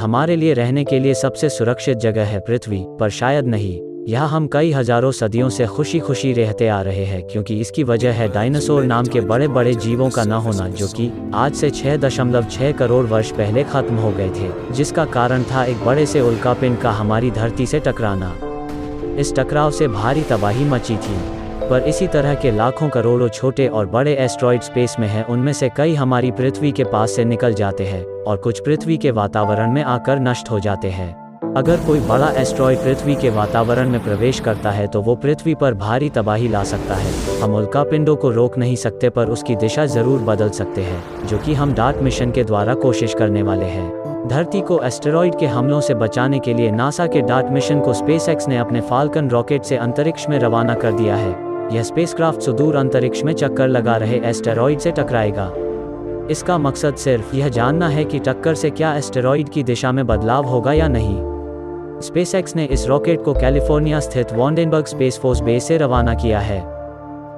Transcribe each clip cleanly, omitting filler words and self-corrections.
हमारे लिए रहने के लिए सबसे सुरक्षित जगह है पृथ्वी, पर शायद नहीं। यहाँ हम कई हजारों सदियों से खुशी खुशी रहते आ रहे हैं, क्योंकि इसकी वजह है डायनासोर नाम के बड़े बड़े जीवों का न होना, जो कि आज से 6.6 करोड़ वर्ष पहले खत्म हो गए थे, जिसका कारण था एक बड़े से उल्कापिंड का हमारी धरती से टकराना। इस टकराव से भारी तबाही मची थी। पर इसी तरह के लाखों करोड़ों छोटे और बड़े एस्ट्रॉइड स्पेस में हैं। उनमें से कई हमारी पृथ्वी के पास से निकल जाते हैं और कुछ पृथ्वी के वातावरण में आकर नष्ट हो जाते हैं। अगर कोई बड़ा एस्ट्रॉइड पृथ्वी के वातावरण में प्रवेश करता है तो वो पृथ्वी पर भारी तबाही ला सकता है। हम उल्कापिंडों को रोक नहीं सकते, पर उसकी दिशा जरूर बदल सकते हैं, जो कि हम डार्ट मिशन के द्वारा कोशिश करने वाले हैं। धरती को एस्टेरॉइड के हमलों से बचाने के लिए नासा के डार्ट मिशन को स्पेसएक्स ने अपने फाल्कन रॉकेट से अंतरिक्ष में रवाना कर दिया है। यह स्पेसक्राफ्ट सुदूर अंतरिक्ष में चक्कर लगा रहे एस्टेरॉइड से टकराएगा। इसका मकसद सिर्फ यह जानना है कि टक्कर से क्या एस्टेरॉइड की दिशा में बदलाव होगा या नहीं। स्पेसएक्स ने इस रॉकेट को कैलिफोर्निया स्थित वॉन्डेनबर्ग स्पेस फोर्स बेस से रवाना किया है।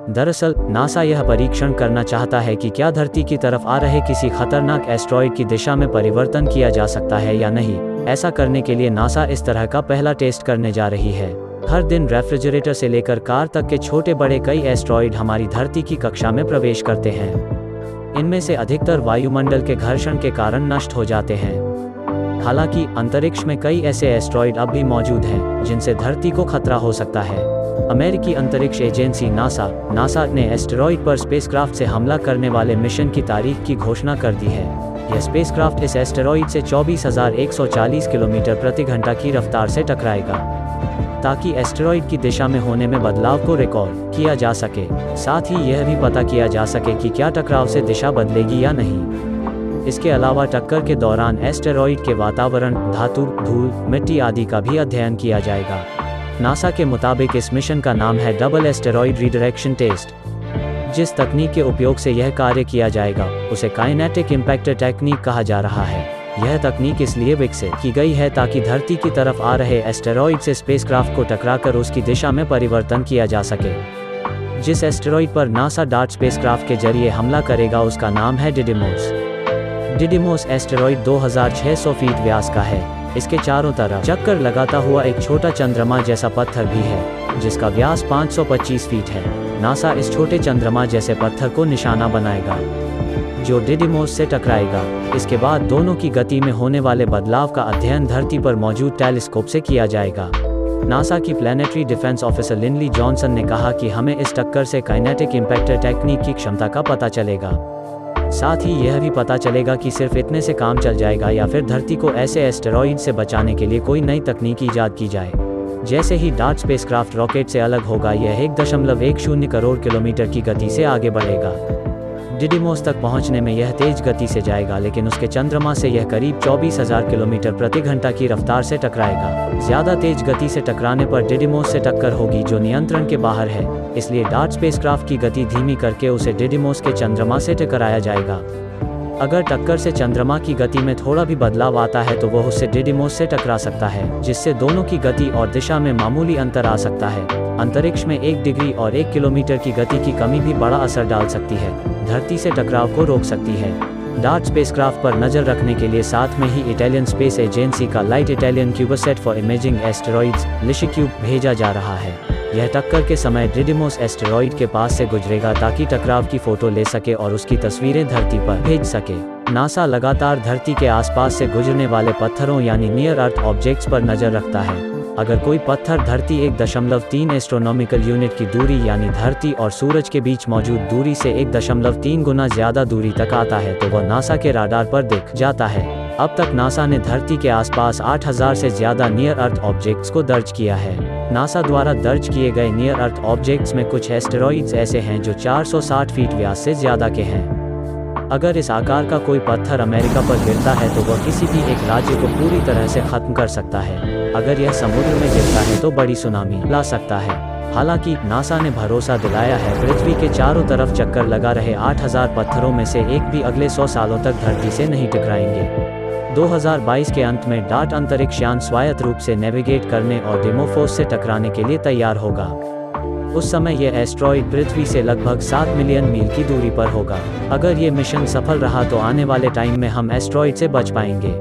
दरअसल नासा यह परीक्षण करना चाहता है कि क्या धरती की तरफ आ रहे किसी खतरनाक एस्ट्रॉइड की दिशा में परिवर्तन किया जा सकता है या नहीं। ऐसा करने के लिए नासा इस तरह का पहला टेस्ट करने जा रही है। हर दिन रेफ्रिजरेटर से लेकर कार तक के छोटे बड़े कई एस्ट्रॉइड हमारी धरती की कक्षा में प्रवेश करते हैं। इनमें से अधिकतर वायुमंडल के घर्षण के कारण नष्ट हो जाते हैं। हालांकि अंतरिक्ष में कई ऐसे एस्ट्रॉइड अब भी मौजूद हैं जिनसे धरती को खतरा हो सकता है। अमेरिकी अंतरिक्ष एजेंसी नासा ने एस्टेरॉइड पर स्पेसक्राफ्ट से हमला करने वाले मिशन की तारीख की घोषणा कर दी है। यह स्पेसक्राफ्ट इस एस्टेरॉइड से 24,140 किलोमीटर प्रति घंटा की रफ्तार से टकराएगा, ताकि एस्टेरॉइड की दिशा में होने में बदलाव को रिकॉर्ड किया जा सके। साथ ही यह भी पता किया जा सके कि क्या टकराव से दिशा बदलेगी या नहीं। इसके अलावा टक्कर के दौरान एस्टेरॉइड के वातावरण, धातु, धूल, मिट्टी आदि का भी अध्ययन किया जाएगा। नासा के मुताबिक इस मिशन का नाम है डबल एस्टेरॉइड रीडायरेक्शन टेस्ट। जिस तकनीक के उपयोग से यह कार्य किया जाएगा उसे काइनेटिक इम्पैक्टर टेक्निक कहा जा रहा है। यह तकनीक इसलिए विकसित की गई है ताकि धरती की तरफ आ रहे एस्टेरॉइड से स्पेसक्राफ्ट को टकराकर उसकी दिशा में परिवर्तन किया जा सके। जिस एस्टेरॉइड पर नासा डार्ट स्पेसक्राफ्ट के जरिए हमला करेगा उसका नाम है डिडिमोस। डिडिमोस एस्टेरॉइड 2600 फीट व्यास का है। इसके चारों तरफ चक्कर लगाता हुआ एक छोटा चंद्रमा जैसा पत्थर भी है, जिसका व्यास 525 फीट है। नासा इस छोटे चंद्रमा जैसे पत्थर को निशाना बनाएगा जो डिडिमोस से टकराएगा। इसके बाद दोनों की गति में होने वाले बदलाव का अध्ययन धरती पर मौजूद टेलीस्कोप से किया जाएगा। नासा की प्लैनेटरी डिफेंस ऑफिसर लिंडली जॉनसन ने कहा कि हमें इस टक्कर से काइनेटिक इम्पैक्टर टेक्निक की क्षमता का पता चलेगा। साथ ही यह भी पता चलेगा कि सिर्फ इतने से काम चल जाएगा या फिर धरती को ऐसे एस्टेरॉइड से बचाने के लिए कोई नई तकनीक ईजाद की जाए। जैसे ही डार्ट स्पेसक्राफ्ट रॉकेट से अलग होगा, यह 1.10 करोड़ किलोमीटर की गति से आगे बढ़ेगा। डिडिमोस तक पहुंचने में यह तेज गति से जाएगा, लेकिन उसके चंद्रमा से यह करीब 24,000 किलोमीटर प्रति घंटा की रफ्तार से टकराएगा। ज्यादा तेज गति से टकराने पर डिडिमोस से टक्कर होगी जो नियंत्रण के बाहर है, इसलिए डार्ट स्पेसक्राफ्ट की गति धीमी करके उसे डिडिमोस के चंद्रमा से टकराया जाएगा। अगर टक्कर से चंद्रमा की गति में थोड़ा भी बदलाव आता है तो वह उससे डिडिमोस से टकरा सकता है, जिससे दोनों की गति और दिशा में मामूली अंतर आ सकता है। अंतरिक्ष में 1 डिग्री और 1 किलोमीटर की गति की कमी भी बड़ा असर डाल सकती है, धरती से टकराव को रोक सकती है। डार्ट स्पेसक्राफ्ट पर नजर रखने के लिए साथ में ही इटालियन स्पेस एजेंसी का light Italian CubeSat for imaging asteroids LICIACube भेजा जा रहा है। यह टक्कर के समय डिडिमोस एस्टेरॉइड के पास से गुजरेगा ताकि टकराव की फोटो ले सके और उसकी तस्वीरें धरती पर भेज सके। नासा लगातार धरती के आसपास से गुजरने वाले पत्थरों यानी नियर अर्थ ऑब्जेक्ट्स पर नजर रखता है। अगर कोई पत्थर धरती 1.3 एस्ट्रोनॉमिकल यूनिट की दूरी यानी धरती और सूरज के बीच मौजूद दूरी से 1.3 गुना ज्यादा दूरी तक आता है तो वह नासा के राडार पर दिख जाता है। अब तक नासा ने धरती के आसपास 8,000 से ज्यादा नियर अर्थ ऑब्जेक्ट्स को दर्ज किया है। नासा द्वारा दर्ज किए गए नियर अर्थ ऑब्जेक्ट्स में कुछ एस्टेरॉइड्स ऐसे हैं जो 460 फीट व्यास से ज्यादा के हैं। अगर इस आकार का कोई पत्थर अमेरिका पर गिरता है तो वह किसी भी एक राज्य को पूरी तरह से खत्म कर सकता है। अगर यह समुद्र में गिरता है तो बड़ी सुनामी ला सकता है। हालांकि नासा ने भरोसा दिलाया है पृथ्वी के चारों तरफ चक्कर लगा रहे 8,000 पत्थरों में से एक भी अगले 100 सालों तक धरती से नहीं टकराएंगे। 2022 के अंत में डार्ट अंतरिक्ष यान स्वायत्त रूप से नेविगेट करने और डिमोफोस से टकराने के लिए तैयार होगा। उस समय यह एस्ट्रॉइड पृथ्वी से लगभग 7 मिलियन मील की दूरी पर होगा। अगर ये मिशन सफल रहा तो आने वाले टाइम में हम एस्ट्रॉइड से बच पाएंगे।